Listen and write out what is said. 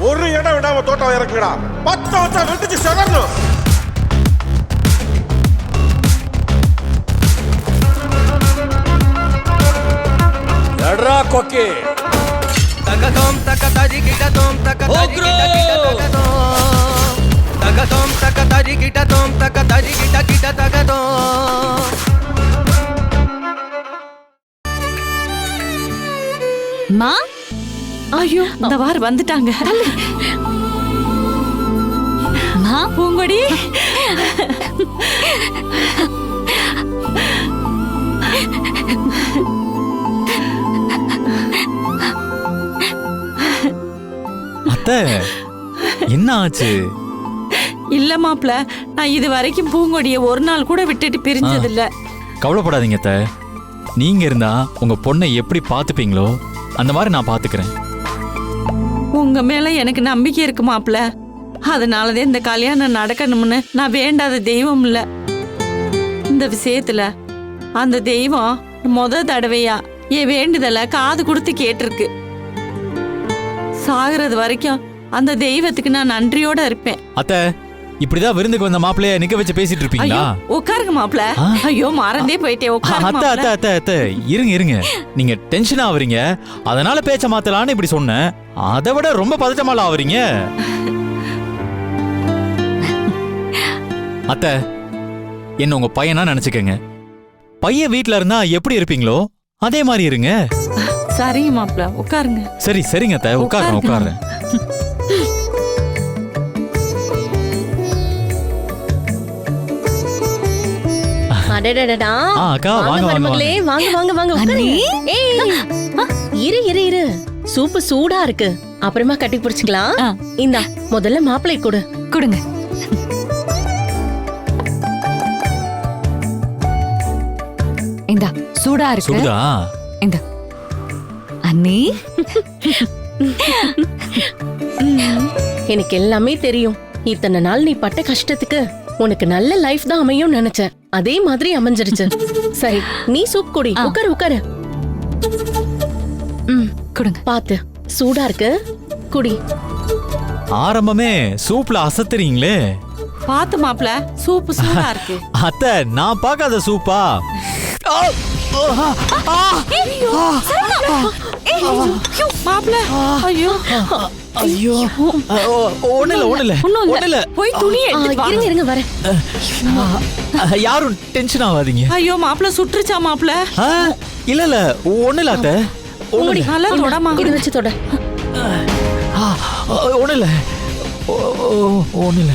ஒரு இடம் விடாம தோட்டம் இறக்குடா. 10 வருஷம் வெட்டிச்சு செதறணும். எட்ரா கொக்கி. தகதோம் தகதரி கிடதோம் தகதரி கிடதோம் தகதோம் தகதரி கிடதோம் தகதரி கிட தகதோம். மா ஐயோ இந்த வாரம் வந்துட்டாங்க. மா பூங்கொடி அத்தை என்ன ஆச்சு? இல்ல மாப்ள, நான் இது வரைக்கும் பூங்கொடிய ஒரு நாள் கூட விட்டுட்டு பிரிஞ்சது இல்ல. கவலைப்படாதீங்க அத்தை. நீங்க இருந்தா உங்க பொண்ணை எப்படி பாத்துப்பீங்களோ அந்த மாதிரி நான் பாத்துக்கிறேன். உங்க மேல எனக்கு நம்பிக்கை இருக்கு மாப்ள. அதனாலதான் இந்த கல்யாணம் நடக்கணும்னு நான் வேண்டாத தெய்வம் இல்ல. இந்த விஷயத்துல அந்த தெய்வம் முத தடவையா என் வேண்டுதல காது கொடுத்து கேட்டிருக்கு. சாகிறது வரைக்கும் அந்த தெய்வத்துக்கு நான் நன்றியோட இருப்பேன். அத்தை இப்படிதான் விருந்துக்கு வந்த மாப்பிள்ளைய நிக்க வச்சு பேசிட்டு இருப்பீங்களா? உட்காருங்க மாப்ள. ஐயோ மறந்தே போயிட்டேன். அத்தை அத்தை அத்தை அத்தை இருங்க இருங்க. நீங்க டென்ஷன் ஆவறீங்க, அதனால பேச்ச மாத்தலான்னு இப்படி சொன்னேன். அதை விட ரொம்ப பதட்டமால ஆவறீங்க. அத்தை என்ன உங்க பையனா நினைச்சுக்கங்க. பையன் வீட்ல இருந்தா எப்படி இருப்பீங்களோ அதே மாதிரி இருங்க. சரிங்க மாப்ள, உட்காருங்க. சரி சரிங்க அத்தை, உட்காருங்க உட்காருங்க. அடடடடா. அக்கா வாங்க வாங்க மகளே, வாங்க வாங்க வாங்க உட்காருங்க. ஏய் இரு சூப்பு சூடா இருக்கு. அப்புறமா கட்டி பிடிச்சுக்கலாம். இந்தா முதல்ல மாப்பிளை கொடு. கொடுங்க. இந்தா சூடா இருக்கு. சுடுதா? இந்த அண்ணி எனக்கு எல்லாமே தெரியும். இத்தனை நாள் நீ பட்ட கஷ்டத்துக்கு உனக்கு நல்ல லைஃப் தான் அமையும் நினைச்சேன். அதே மாதிரி அமைஞ்சிருச்சு. சரி நீ சூப் குடி. உட்காரு உட்காரு. கொடுங்க. பாத்து சூடா இருக்கு, குடி. ஆரம்பமே சூப்ல அசத்துறீங்களே. பாத்து மாப்ள, சூப்பு சூடா இருக்கு. அத்தை நான் பார்க்காத சூப்பா? மாப்ள ஐயோ ஐயோ ஒண்ணுல போய் துணி எடுத்து இருங்க இருங்க வரேன். யாரும் டென்ஷன் ஆகாதீங்க. ஐயோ மாப்ள சுற்றுச்சா மாப்ள? இல்ல இல்ல ஒண்ணுல அத்தை. நல்லா தொடமா. இது வச்சு தொட. ஒண்ணுல ஒண்ணுல